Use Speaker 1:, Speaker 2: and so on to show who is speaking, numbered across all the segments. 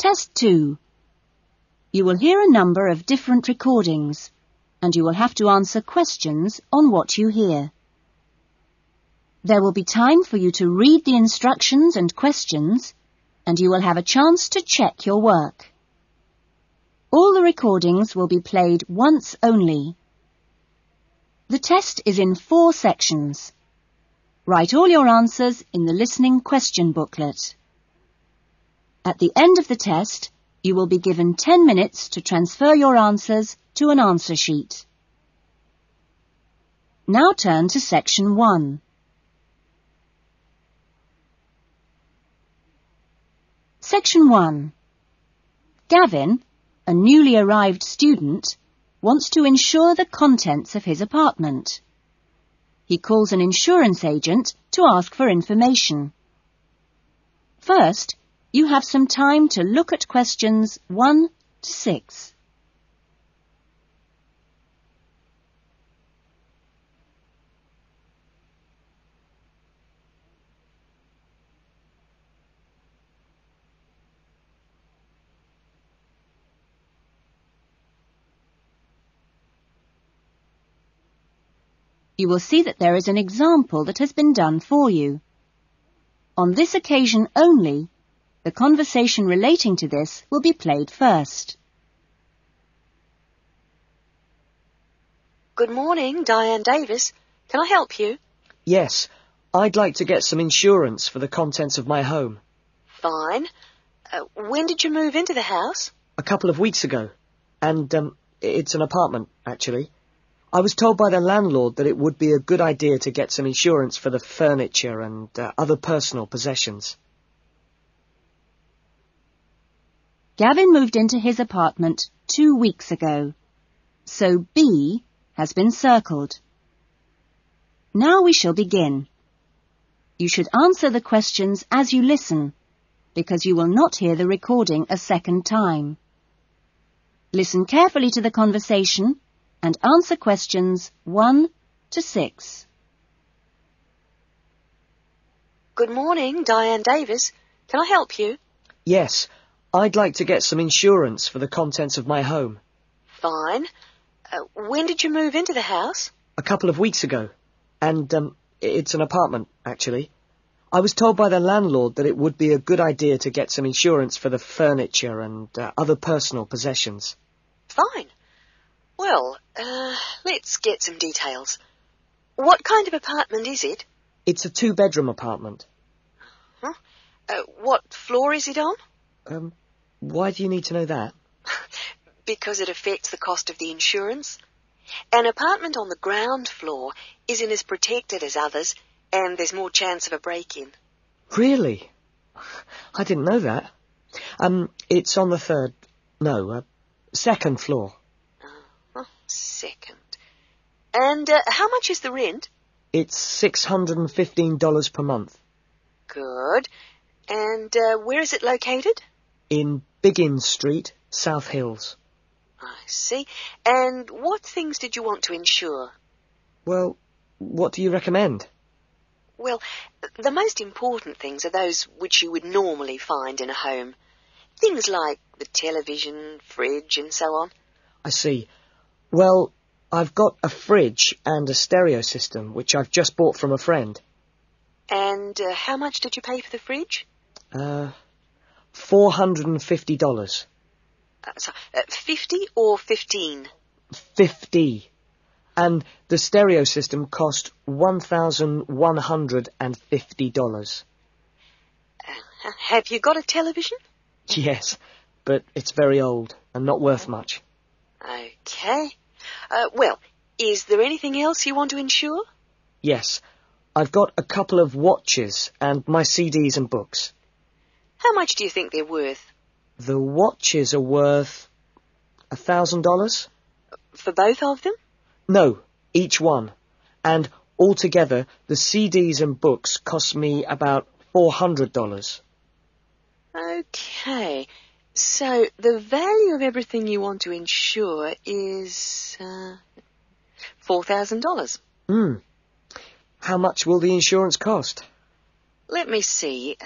Speaker 1: Test 2. You will hear a number of different recordings, and you will have to answer questions on what you hear. There will be time for you to read the instructions and questions, and you will have a chance to check your work. All the recordings will be played once only. The test is in 4 sections. Write all your answers in the listening question booklet. At the end of the test, you will be given 10 minutes to transfer your answers to an answer sheet. Now turn to Section 1. Section 1. Gavin, a newly arrived student, wants to insure the contents of his apartment. He calls an insurance agent to ask for information. First, you have some time to look at questions 1 to 6. You will see that there is an example that has been done for you. On this occasion only, the conversation relating to this will be played first.
Speaker 2: Good morning, Diane Davis. Can I help you?
Speaker 3: Yes, I'd like to get some insurance for the contents of my home.
Speaker 2: Fine. When did you move into the house?
Speaker 3: A couple of weeks ago. And, it's an apartment, actually. I was told by the landlord that it would be a good idea to get some insurance for the furniture and other personal possessions.
Speaker 1: Gavin moved into his apartment 2 weeks ago, so B has been circled. Now we shall begin. You should answer the questions as you listen, because you will not hear the recording a second time. Listen carefully to the conversation and answer questions 1 to 6.
Speaker 2: Good morning, Diane Davis. Can I help you?
Speaker 3: Yes, I'd like to get some insurance for the contents of my home.
Speaker 2: Fine. When did you move into the house?
Speaker 3: A couple of weeks ago. And, it's an apartment, actually. I was told by the landlord that it would be a good idea to get some insurance for the furniture and other personal possessions.
Speaker 2: Fine. Well, let's get some details. What kind of apartment is it?
Speaker 3: It's a 2-bedroom apartment.
Speaker 2: Huh? What floor is it on?
Speaker 3: Why do you need to know that?
Speaker 2: Because it affects the cost of the insurance. An apartment on the ground floor isn't as protected as others, and there's more chance of a break-in.
Speaker 3: Really? I didn't know that. It's on the second floor.
Speaker 2: Second. And how much is the rent?
Speaker 3: It's $615 per month.
Speaker 2: Good. And where is it located?
Speaker 3: In Biggin Street, South Hills.
Speaker 2: I see. And what things did you want to insure?
Speaker 3: Well, what do you recommend?
Speaker 2: Well, the most important things are those which you would normally find in a home. Things like the television, fridge, and so on.
Speaker 3: I see. Well, I've got a fridge and a stereo system, which I've just bought from a friend.
Speaker 2: And how much did you pay for the fridge?
Speaker 3: $450.
Speaker 2: 50 or 15?
Speaker 3: 50. And the stereo system cost $1,150.
Speaker 2: Have you got a television?
Speaker 3: Yes, but it's very old and not worth much.
Speaker 2: Okay. Well, is there anything else you want to insure?
Speaker 3: Yes, I've got a couple of watches and my CDs and books.
Speaker 2: How much do you think they're worth?
Speaker 3: The watches are worth $1,000?
Speaker 2: For both of them?
Speaker 3: No, each one. And altogether, the CDs and books cost me about $400.
Speaker 2: Okay. So the value of everything you want to insure is $4,000.
Speaker 3: How much will the insurance cost?
Speaker 2: Let me see.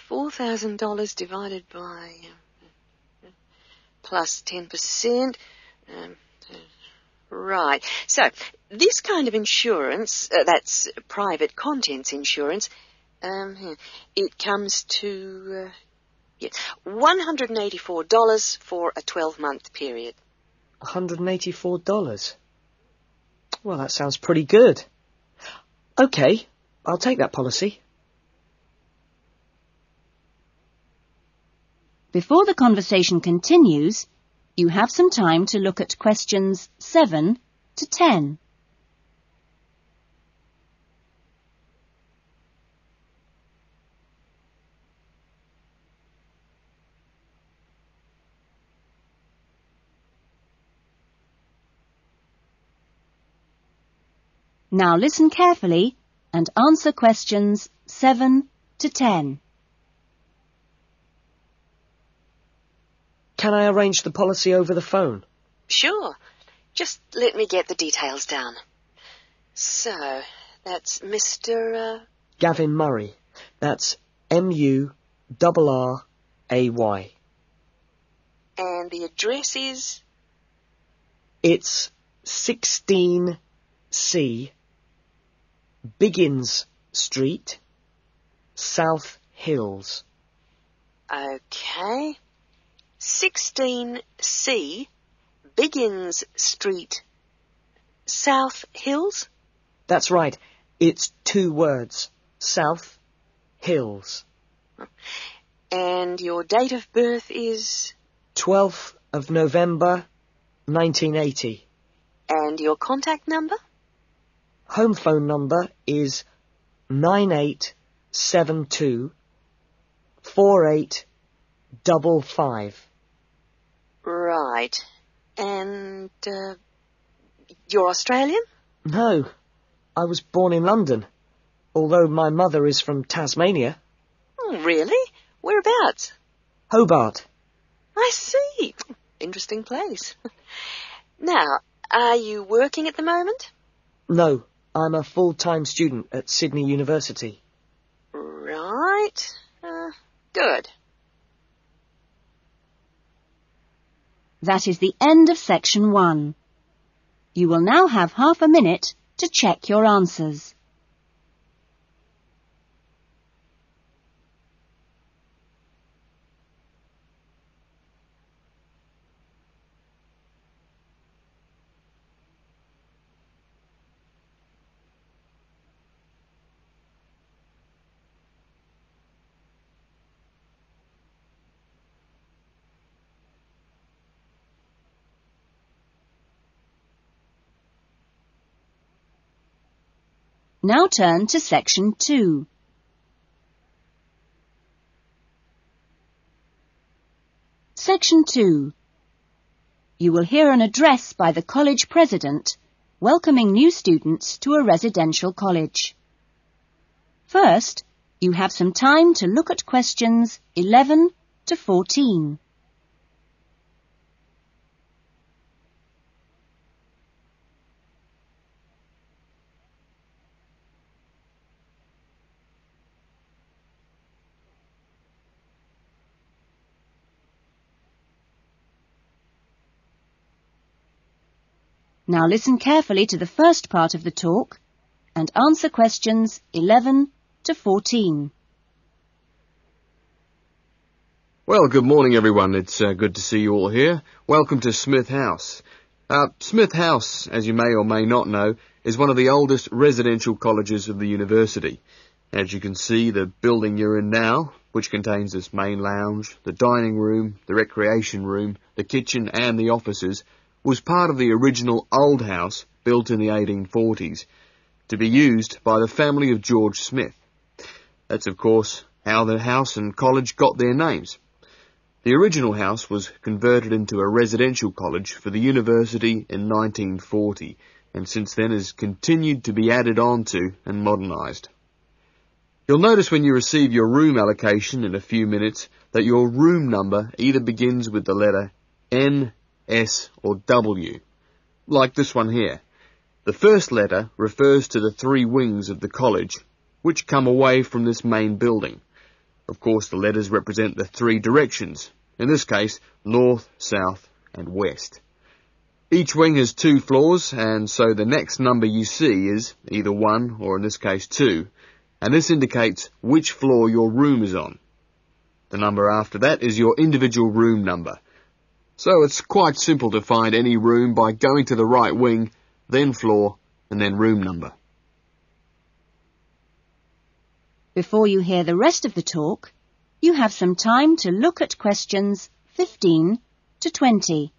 Speaker 2: $4,000 divided by plus 10%. Right. So, this kind of insurance, that's private contents insurance, it comes to $184 for a 12-month period.
Speaker 3: $184? Well, that sounds pretty good. Okay, I'll take that policy.
Speaker 1: Before the conversation continues, you have some time to look at questions 7 to 10. Now listen carefully and answer questions 7 to 10.
Speaker 3: Can I arrange the policy over the phone?
Speaker 2: Sure. Just let me get the details down. So, that's Mr.
Speaker 3: Gavin Murray. That's Murray.
Speaker 2: And the address is?
Speaker 3: It's 16C, Biggins Street, South Hills.
Speaker 2: Okay. 16C, Biggins Street, South Hills?
Speaker 3: That's right. It's 2 words. South Hills.
Speaker 2: And your date of birth is?
Speaker 3: 12th of November, 1980.
Speaker 2: And your contact number?
Speaker 3: Home phone number is 9872 4855.
Speaker 2: Right. And, you're Australian?
Speaker 3: No, I was born in London, although my mother is from Tasmania.
Speaker 2: Oh, really? Whereabouts?
Speaker 3: Hobart.
Speaker 2: I see. Interesting place. Now, are you working at the moment?
Speaker 3: No, I'm a full-time student at Sydney University.
Speaker 2: Right. Good.
Speaker 1: That is the end of section 1. You will now have half a minute to check your answers. Now turn to section 2. Section 2. You will hear an address by the college president welcoming new students to a residential college. First, you have some time to look at questions 11 to 14. Now listen carefully to the first part of the talk and answer questions 11 to 14.
Speaker 4: Well, good morning, everyone. It's good to see you all here. Welcome to Smith House. Smith House, as you may or may not know, is one of the oldest residential colleges of the university. As you can see, the building you're in now, which contains this main lounge, the dining room, the recreation room, the kitchen and the offices, was part of the original old house built in the 1840s to be used by the family of George Smith. That's, of course, how the house and college got their names. The original house was converted into a residential college for the university in 1940, and since then has continued to be added on to and modernised. You'll notice when you receive your room allocation in a few minutes that your room number either begins with the letter N, S or W, like this one here. The first letter refers to the 3 wings of the college, which come away from this main building. Of course, the letters represent the 3 directions, in this case, north, south and west. Each wing has 2 floors, and so the next number you see is either 1 or in this case 2, and this indicates which floor your room is on. The number after that is your individual room number. So it's quite simple to find any room by going to the right wing, then floor, and then room number.
Speaker 1: Before you hear the rest of the talk, you have some time to look at questions 15 to 20.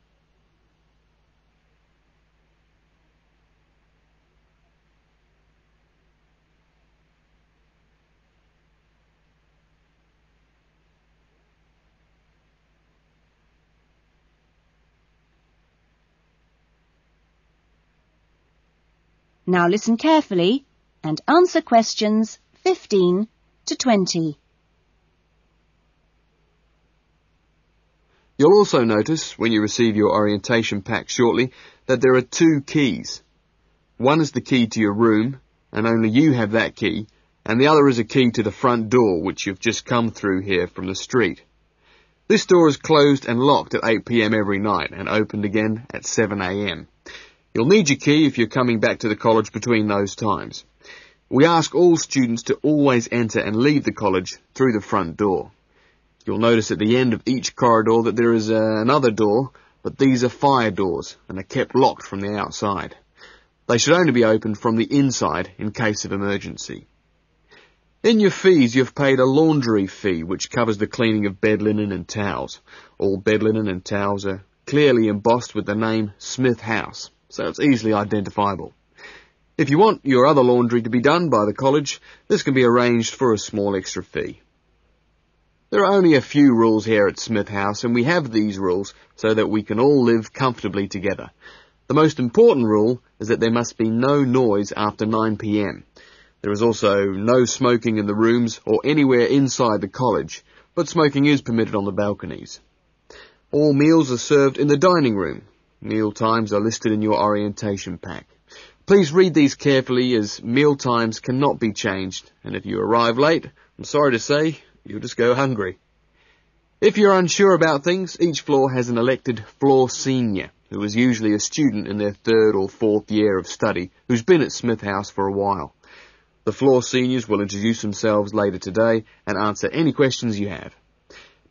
Speaker 1: Now listen carefully and answer questions 15 to 20.
Speaker 4: You'll also notice, when you receive your orientation pack shortly, that there are 2 keys. One is the key to your room, and only you have that key, and the other is a key to the front door, which you've just come through here from the street. This door is closed and locked at 8 p.m. every night, and opened again at 7 a.m. You'll need your key if you're coming back to the college between those times. We ask all students to always enter and leave the college through the front door. You'll notice at the end of each corridor that there is another door, but these are fire doors and are kept locked from the outside. They should only be opened from the inside in case of emergency. In your fees, you've paid a laundry fee, which covers the cleaning of bed linen and towels. All bed linen and towels are clearly embossed with the name Smith House, so it's easily identifiable. If you want your other laundry to be done by the college, this can be arranged for a small extra fee. There are only a few rules here at Smith House, and we have these rules so that we can all live comfortably together. The most important rule is that there must be no noise after 9 p.m. There is also no smoking in the rooms or anywhere inside the college, but smoking is permitted on the balconies. All meals are served in the dining room. Meal times are listed in your orientation pack. Please read these carefully, as meal times cannot be changed, and if you arrive late, I'm sorry to say, you'll just go hungry. If you're unsure about things, each floor has an elected floor senior, who is usually a student in their 3rd or 4th year of study, who's been at Smith House for a while. The floor seniors will introduce themselves later today and answer any questions you have.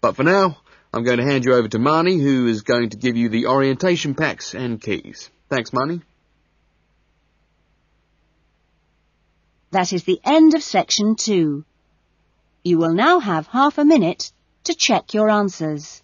Speaker 4: But for now, I'm going to hand you over to Marnie, who is going to give you the orientation packs and keys. Thanks, Marnie.
Speaker 1: That is the end of section 2. You will now have half a minute to check your answers.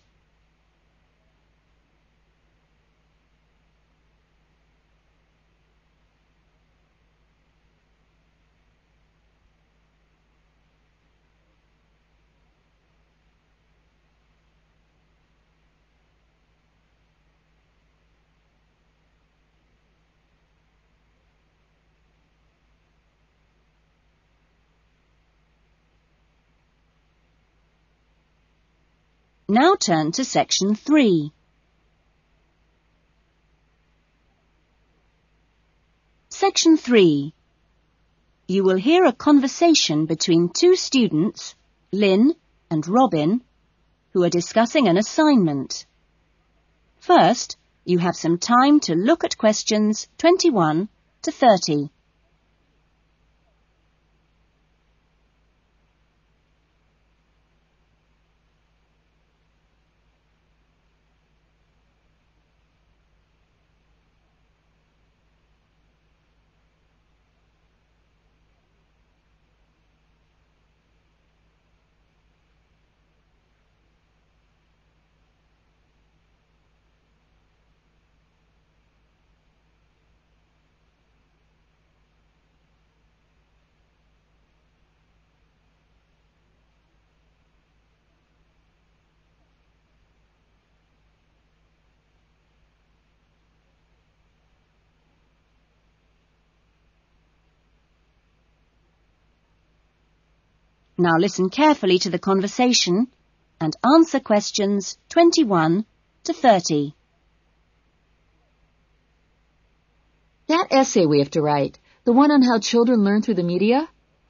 Speaker 1: Now turn to section 3. Section 3. You will hear a conversation between 2 students, Lynn and Robin, who are discussing an assignment. First, you have some time to look at questions 21 to 30. Now listen carefully to the conversation and answer questions 21 to 30.
Speaker 5: That essay we have to write, the one on how children learn through the media,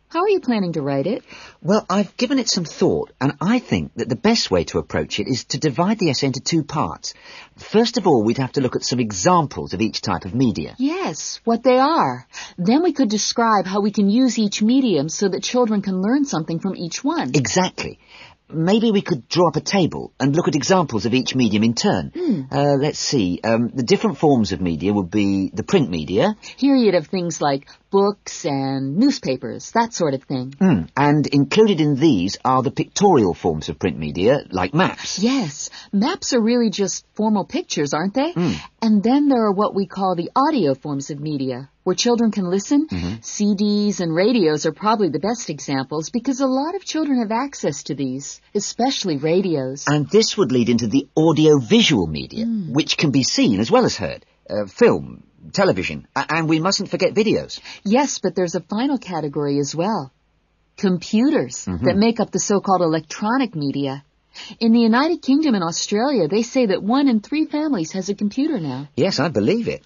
Speaker 5: How are you planning to write it?
Speaker 6: Well, I've given it some thought, and I think that the best way to approach it is to divide the essay into two parts. First of all, we'd have to look at some examples of each type of media.
Speaker 5: Yes, what they are. Then we could describe how we can use each medium so that children can learn something from each one.
Speaker 6: Exactly. Maybe we could draw up a table and look at examples of each medium in turn. Let's see. The different forms of media would be the print media.
Speaker 5: Here you'd have things like books and newspapers, that sort of thing.
Speaker 6: And included in these are the pictorial forms of print media, like maps.
Speaker 5: Yes, maps are really just formal pictures, aren't they? And then there are what we call the audio forms of media, where children can listen. CDs and radios are probably the best examples because a lot of children have access to these, especially radios.
Speaker 6: And this would lead into the audio-visual media, which can be seen as well as heard. Film, television, and we mustn't forget videos.
Speaker 5: Yes, but there's a final category as well. Computers that make up the so-called electronic media. In the United Kingdom and Australia, they say that 1 in 3 families has a computer now.
Speaker 6: Yes, I believe it.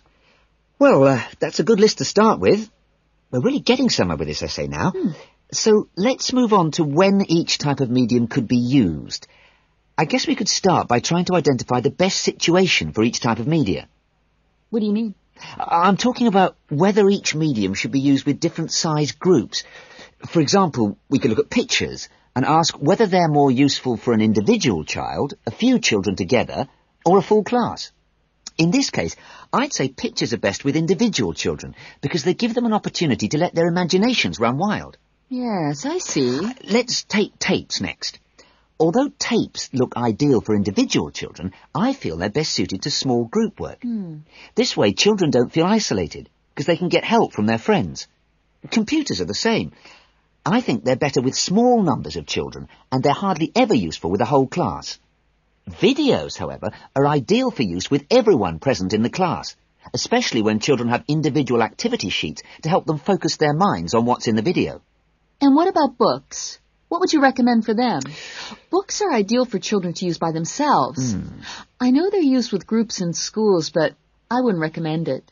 Speaker 6: Well, that's a good list to start with. We're really getting somewhere with this essay now. So let's move on to when each type of medium could be used. I guess we could start by trying to identify the best situation for each type of media.
Speaker 5: What do you mean?
Speaker 6: I'm talking about whether each medium should be used with different size groups. For example, we could look at pictures and ask whether they're more useful for an individual child, a few children together, or a full class. In this case, I'd say pictures are best with individual children because they give them an opportunity to let their imaginations run wild.
Speaker 5: Yes, I see.
Speaker 6: Let's take tapes next. Although tapes look ideal for individual children, I feel they're best suited to small group work. This way, children don't feel isolated because they can get help from their friends. Computers are the same. I think they're better with small numbers of children, and they're hardly ever useful with a whole class. Videos, however, are ideal for use with everyone present in the class, especially when children have individual activity sheets to help them focus their minds on what's in the video.
Speaker 5: And what about books? What would you recommend for them? Books are ideal for children to use by themselves. I know they're used with groups in schools, but I wouldn't recommend it.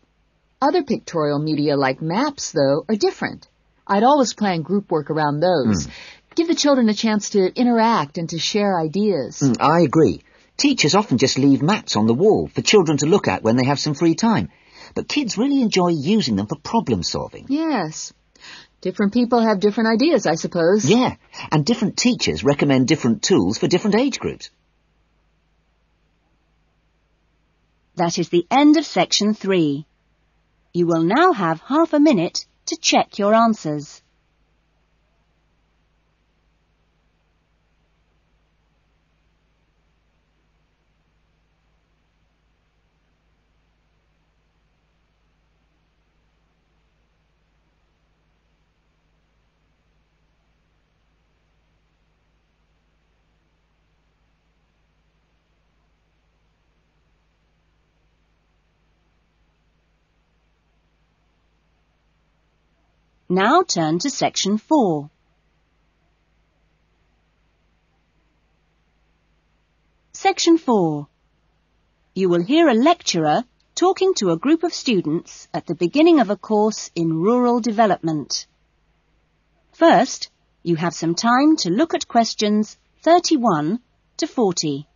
Speaker 5: Other pictorial media like maps, though, are different. I'd always plan group work around those. Give the children a chance to interact and to share ideas.
Speaker 6: I agree. Teachers often just leave maps on the wall for children to look at when they have some free time. But kids really enjoy using them for problem solving.
Speaker 5: Yes. Different people have different ideas, I suppose.
Speaker 6: Yeah, and different teachers recommend different tools for different age groups.
Speaker 1: That is the end of section 3. You will now have half a minute to check your answers. Now turn to section 4. Section 4. You will hear a lecturer talking to a group of students at the beginning of a course in rural development. First, you have some time to look at questions 31 to 40.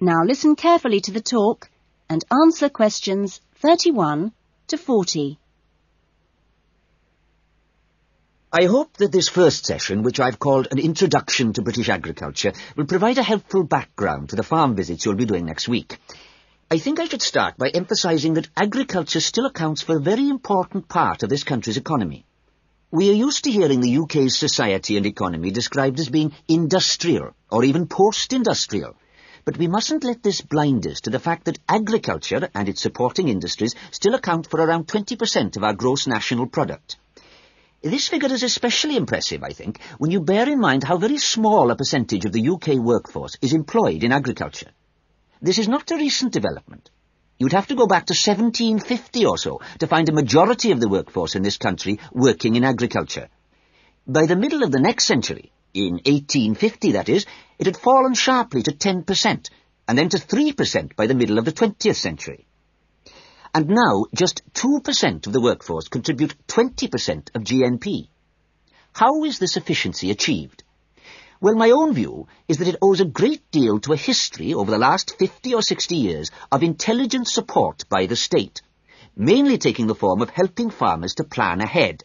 Speaker 1: Now listen carefully to the talk and answer questions 31 to 40.
Speaker 6: I hope that this first session, which I've called An Introduction to British Agriculture, will provide a helpful background to the farm visits you'll be doing next week. I think I should start by emphasising that agriculture still accounts for a very important part of this country's economy. We are used to hearing the UK's society and economy described as being industrial or even post-industrial, but we mustn't let this blind us to the fact that agriculture and its supporting industries still account for around 20% of our gross national product. This figure is especially impressive, I think, when you bear in mind how very small a percentage of the UK workforce is employed in agriculture. This is not a recent development. You'd have to go back to 1750 or so to find a majority of the workforce in this country working in agriculture. By the middle of the next century, in 1850 that is, it had fallen sharply to 10%, and then to 3% by the middle of the 20th century. And now just 2% of the workforce contribute 20% of GNP. How is this efficiency achieved? Well, my own view is that it owes a great deal to a history over the last 50 or 60 years of intelligent support by the state, mainly taking the form of helping farmers to plan ahead.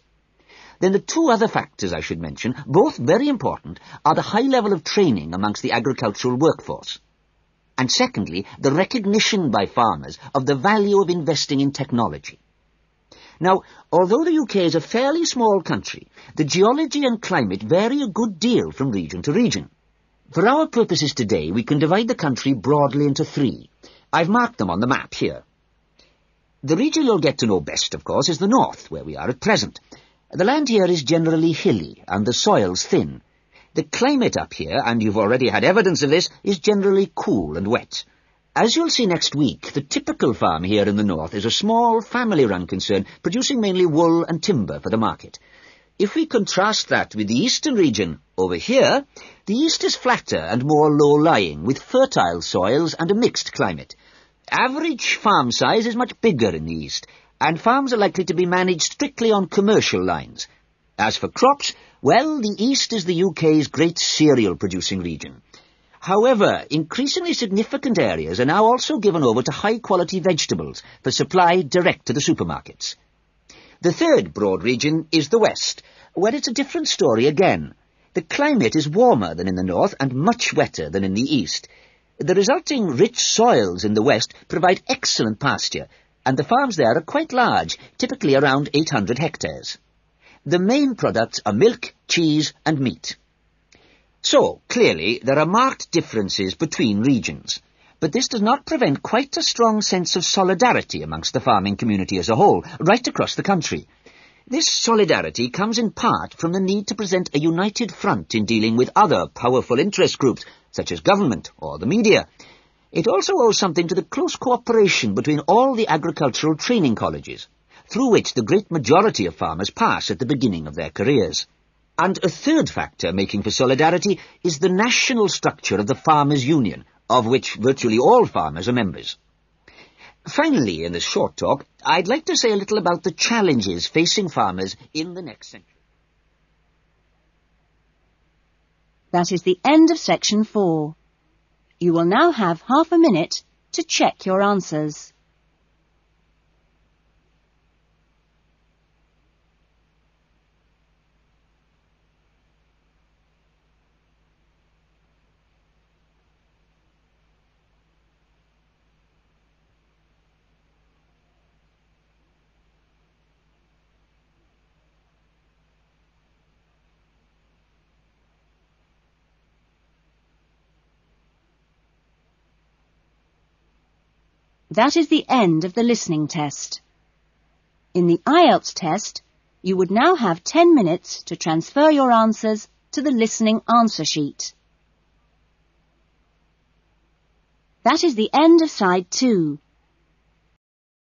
Speaker 6: Then the two other factors I should mention, both very important, are the high level of training amongst the agricultural workforce, and secondly, the recognition by farmers of the value of investing in technology. Now, although the UK is a fairly small country, the geology and climate vary a good deal from region to region. For our purposes today, we can divide the country broadly into three. I've marked them on the map here. The region you'll get to know best, of course, is the north, where we are at present. The land here is generally hilly, and the soil's thin. The climate up here, and you've already had evidence of this, is generally cool and wet. As you'll see next week, the typical farm here in the north is a small, family-run concern, producing mainly wool and timber for the market. If we contrast that with the eastern region, over here, the east is flatter and more low-lying, with fertile soils and a mixed climate. Average farm size is much bigger in the east, and farms are likely to be managed strictly on commercial lines. As for crops, well, the east is the UK's great cereal-producing region. However, increasingly significant areas are now also given over to high-quality vegetables for supply direct to the supermarkets. The third broad region is the west, where it's a different story again. The climate is warmer than in the north and much wetter than in the east. The resulting rich soils in the west provide excellent pasture, and the farms there are quite large, typically around 800 hectares. The main products are milk, cheese and meat. So, clearly, there are marked differences between regions, but this does not prevent quite a strong sense of solidarity amongst the farming community as a whole, right across the country. This solidarity comes in part from the need to present a united front in dealing with other powerful interest groups, such as government or the media. It also owes something to the close cooperation between all the agricultural training colleges, through which the great majority of farmers pass at the beginning of their careers. And a third factor making for solidarity is the national structure of the Farmers' Union, of which virtually all farmers are members. Finally, in this short talk, I'd like to say a little about the challenges facing farmers in the next century.
Speaker 1: That is the end of section 4. You will now have half a minute to check your answers. That is the end of the listening test. In the IELTS test, you would now have 10 minutes to transfer your answers to the listening answer sheet. That is the end of side 2.